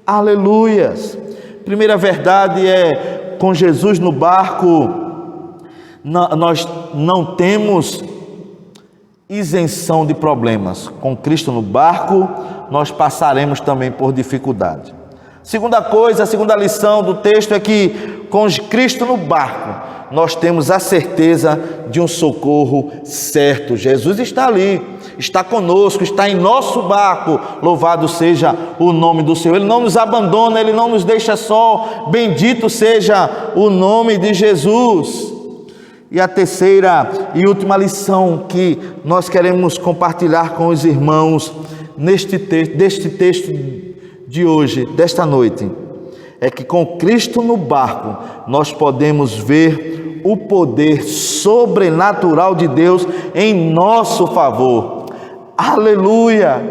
Aleluias. Primeira verdade é, com Jesus no barco, nós não temos isenção de problemas. Com Cristo no barco, nós passaremos também por dificuldade. Segunda coisa, a segunda lição do texto é que com Cristo no barco, nós temos a certeza de um socorro certo. Jesus está ali, está conosco, está em nosso barco. Louvado seja o nome do Senhor. Ele não nos abandona, Ele não nos deixa só. Bendito seja o nome de Jesus. E a terceira e última lição que nós queremos compartilhar com os irmãos deste texto de hoje, desta noite, é que com Cristo no barco nós podemos ver o poder sobrenatural de Deus em nosso favor. Aleluia!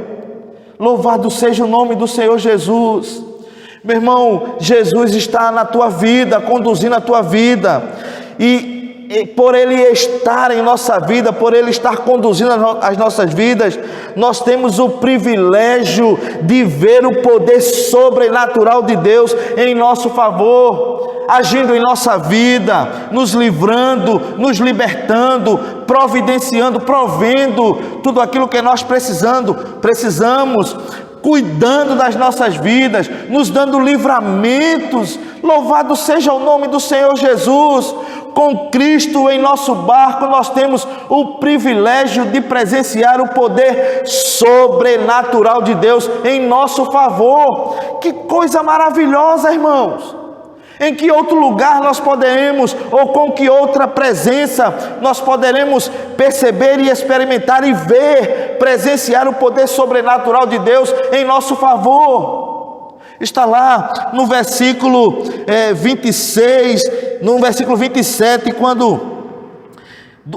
Louvado seja o nome do Senhor Jesus. Meu irmão, Jesus está na tua vida, conduzindo a tua vida, e por Ele estar em nossa vida, por Ele estar conduzindo as nossas vidas, nós temos o privilégio de ver o poder sobrenatural de Deus em nosso favor, agindo em nossa vida, nos livrando, nos libertando, providenciando, provendo tudo aquilo que nós precisamos, cuidando das nossas vidas, nos dando livramentos. Louvado seja o nome do Senhor Jesus. Com Cristo em nosso barco, nós temos o privilégio de presenciar o poder sobrenatural de Deus em nosso favor. Que coisa maravilhosa, irmãos! Em que outro lugar nós poderemos, ou com que outra presença nós poderemos perceber e experimentar e ver, presenciar o poder sobrenatural de Deus em nosso favor? Está lá no versículo 26, no versículo 27, quando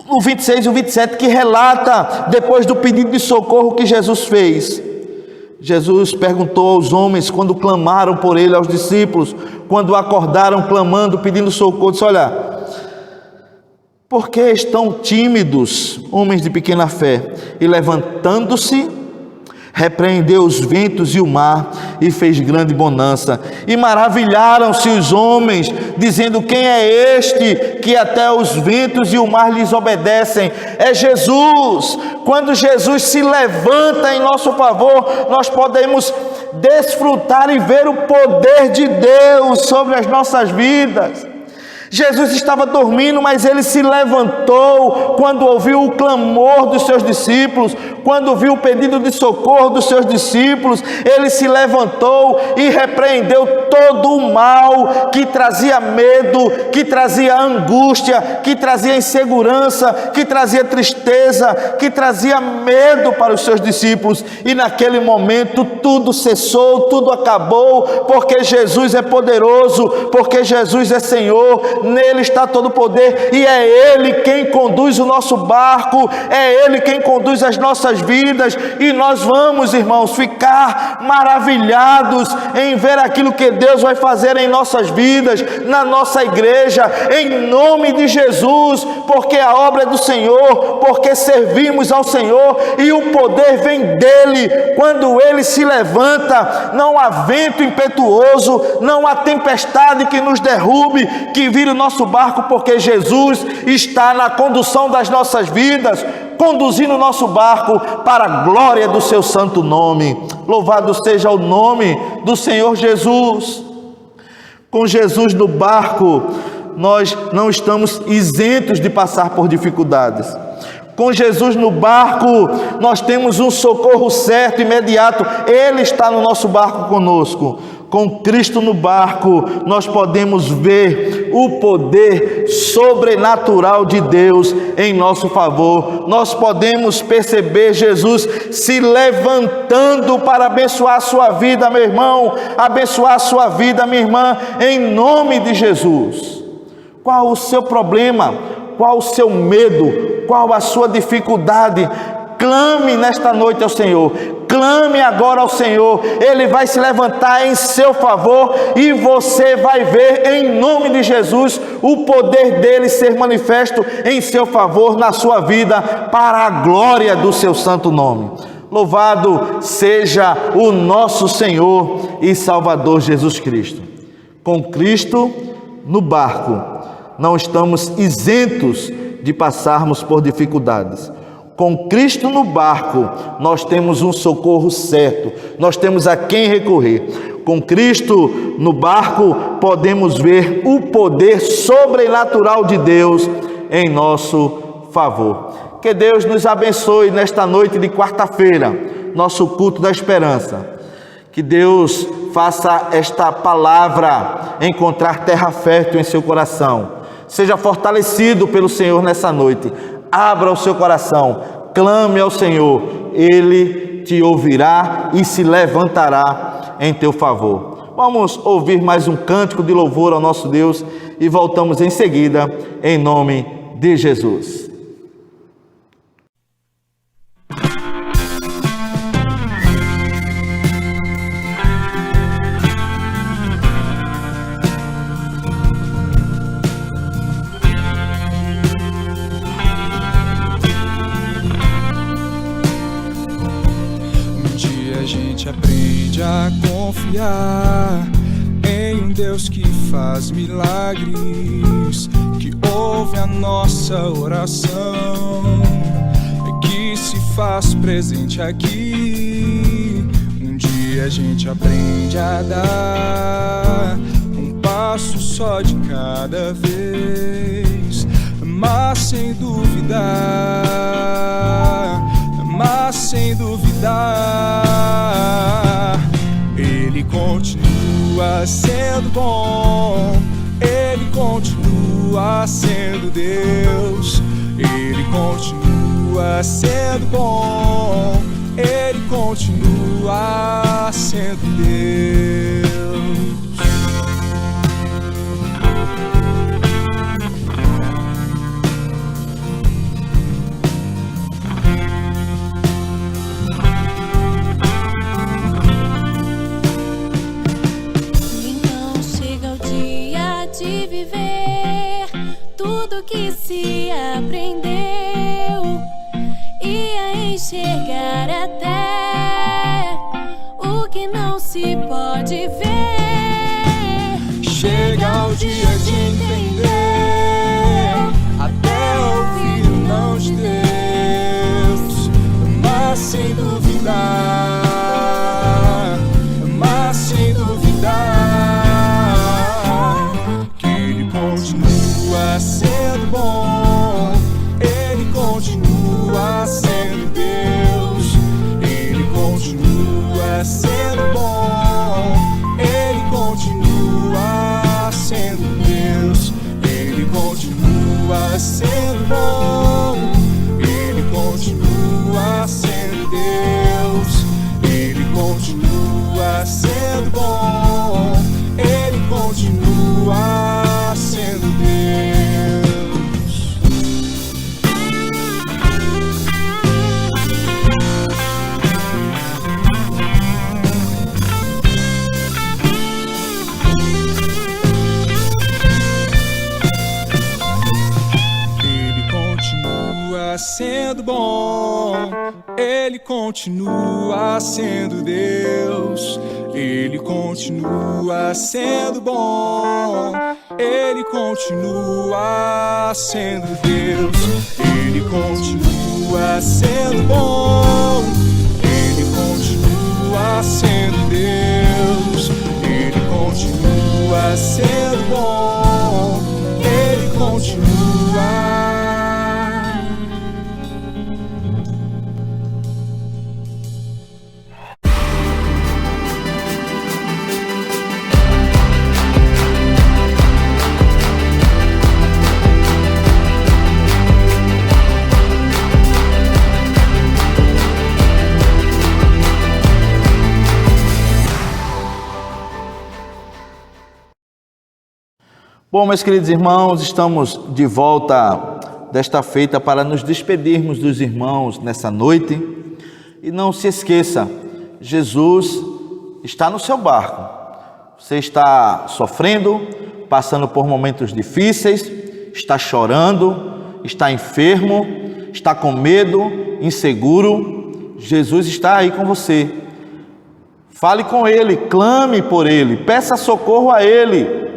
o 26 e o 27, que relata depois do pedido de socorro que Jesus fez. Jesus perguntou aos homens quando clamaram por Ele, aos discípulos, quando acordaram clamando, pedindo socorro, disse: olha, por que estão tímidos, homens de pequena fé? E levantando-se, repreendeu os ventos e o mar, e fez grande bonança. E maravilharam-se os homens, dizendo: quem é este que até os ventos e o mar lhes obedecem? É Jesus. Quando Jesus se levanta em nosso favor, nós podemos desfrutar e ver o poder de Deus sobre as nossas vidas. Jesus estava dormindo, mas Ele se levantou quando ouviu o clamor dos seus discípulos, quando viu o pedido de socorro dos seus discípulos. Ele se levantou e repreendeu todo o mal que trazia medo, que trazia angústia, que trazia insegurança, que trazia tristeza, que trazia medo para os seus discípulos. E naquele momento tudo cessou, tudo acabou, porque Jesus é poderoso, porque Jesus é Senhor. nele está todo o poder, e é Ele quem conduz o nosso barco, é Ele quem conduz as nossas vidas, e nós vamos, irmãos, ficar maravilhados em ver aquilo que Deus vai fazer em nossas vidas, na nossa igreja, em nome de Jesus, porque a obra é do Senhor, porque servimos ao Senhor, e o poder vem dele. Quando ele se levanta, não há vento impetuoso, não há tempestade que nos derrube, que vire o nosso barco, porque Jesus está na condução das nossas vidas, conduzindo o nosso barco para a glória do seu santo nome. Louvado seja o nome do Senhor Jesus. Com Jesus no barco, nós não estamos isentos de passar por dificuldades. Com Jesus no barco, nós temos um socorro certo, imediato. Ele está no nosso barco conosco. Com Cristo no barco, nós podemos ver o poder sobrenatural de Deus em nosso favor. Nós podemos perceber Jesus se levantando para abençoar a sua vida, meu irmão, abençoar a sua vida, minha irmã, em nome de Jesus. Qual o seu problema? Qual o seu medo? Qual a sua dificuldade? Clame nesta noite ao Senhor, clame agora ao Senhor, Ele vai se levantar em seu favor, e você vai ver em nome de Jesus o poder dele ser manifesto em seu favor, na sua vida, para a glória do seu santo nome. Louvado seja o nosso Senhor e Salvador Jesus Cristo. Com Cristo no barco, não estamos isentos de passarmos por dificuldades. Com Cristo no barco, nós temos um socorro certo, nós temos a quem recorrer. Com Cristo no barco, podemos ver o poder sobrenatural de Deus em nosso favor. Que Deus nos abençoe nesta noite de quarta-feira, nosso culto da esperança. Que Deus faça esta palavra encontrar terra fértil em seu coração. Seja fortalecido pelo Senhor nessa noite. Abra o seu coração, clame ao Senhor, Ele te ouvirá e se levantará em teu favor. Vamos ouvir mais um cântico de louvor ao nosso Deus e voltamos em seguida, em nome de Jesus. Aprende a confiar em um Deus que faz milagres, que ouve a nossa oração, que se faz presente aqui. Um dia a gente aprende a dar um passo só de cada vez, mas sem duvidar, Ele continua sendo bom, Ele continua sendo Deus, Ele continua sendo bom, Ele continua sendo Deus. De viver tudo que se aprendeu e a enxergar até o que não se pode ver. Chega o dia de entender até ouvir o não de Deus, mas sem duvidar, continua sendo bom, Ele continua sendo Deus, Ele continua sendo bom, Ele continua sendo Deus. sendo bom, Ele continua sendo Deus. Ele continua sendo bom, Ele continua sendo Deus. Ele continua sendo bom, Ele continua sendo Deus. Ele continua sendo bom, Ele continua. Bom, meus queridos irmãos, estamos de volta desta feita para nos despedirmos dos irmãos nessa noite. E não se esqueça, Jesus está no seu barco. Você está sofrendo, passando por momentos difíceis, está chorando, está enfermo, está com medo, inseguro. Jesus está aí com você. Fale com Ele, clame por Ele, peça socorro a Ele.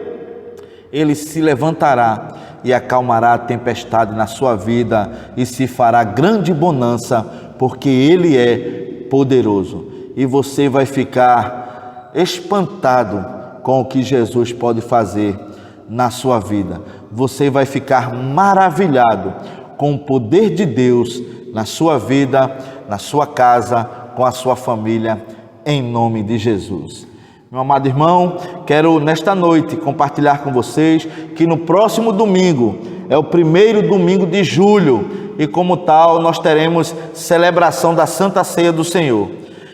Ele se levantará e acalmará a tempestade na sua vida e se fará grande bonança, porque Ele é poderoso. E você vai ficar espantado com o que Jesus pode fazer na sua vida. Você vai ficar maravilhado com o poder de Deus na sua vida, na sua casa, com a sua família, em nome de Jesus. Meu amado irmão, quero nesta noite compartilhar com vocês que no próximo domingo, é o primeiro domingo de julho, e como tal nós teremos celebração da Santa Ceia do Senhor.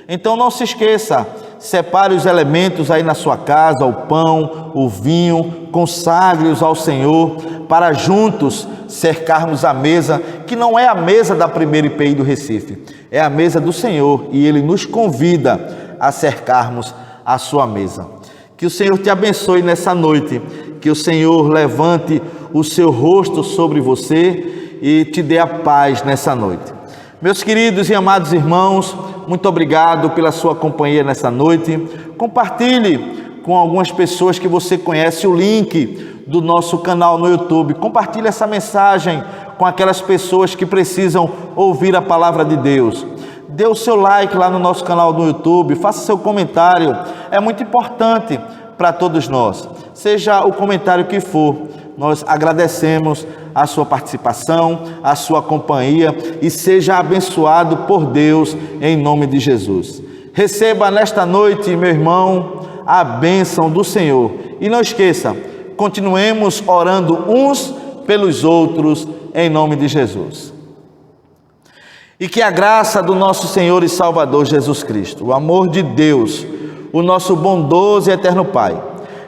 Então não se esqueça, separe os elementos aí na sua casa, o pão, o vinho, consagre-os ao Senhor, para juntos cercarmos a mesa, que não é a mesa da primeira IPI do Recife, é a mesa do Senhor, e Ele nos convida a cercarmos a sua mesa. Que o Senhor te abençoe nessa noite, que o Senhor levante o seu rosto sobre você e te dê a paz nessa noite. Meus queridos e amados irmãos, muito obrigado pela sua companhia nessa noite. Compartilhe com algumas pessoas que você conhece o link do nosso canal no YouTube. Compartilhe essa mensagem com aquelas pessoas que precisam ouvir a palavra de Deus. Dê o seu like lá no nosso canal do YouTube, faça seu comentário, é muito importante para todos nós. Seja o comentário que for, nós agradecemos a sua participação, a sua companhia e seja abençoado por Deus em nome de Jesus. Receba nesta noite, meu irmão, a bênção do Senhor. E não esqueça, continuemos orando uns pelos outros em nome de Jesus. E que a graça do nosso Senhor e Salvador Jesus Cristo, o amor de Deus, o nosso bondoso e eterno Pai,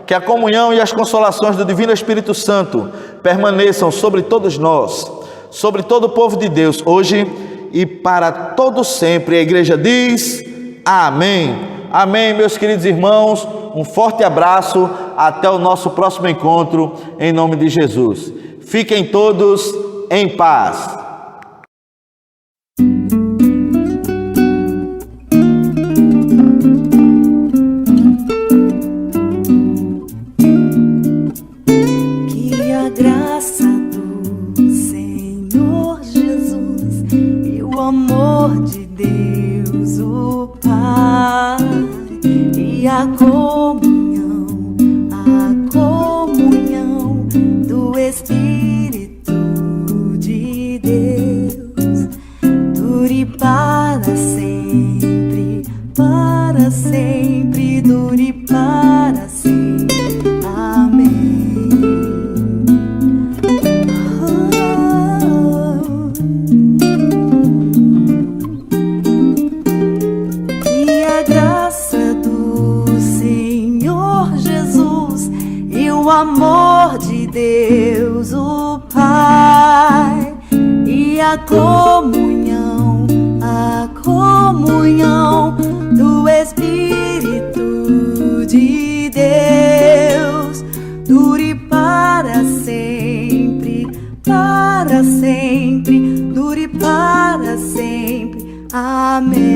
que a comunhão e as consolações do Divino Espírito Santo permaneçam sobre todos nós, sobre todo o povo de Deus, hoje e para todo sempre. A igreja diz amém. Amém, meus queridos irmãos, um forte abraço, até o nosso próximo encontro, em nome de Jesus. Fiquem todos em paz. A comunhão do Espírito de Deus dure para sempre, dure para sempre. Amém. E a graça do Senhor Jesus e o amor de Deus, o Pai, e a comunhão do Espírito de Deus dure para sempre, dure Amém.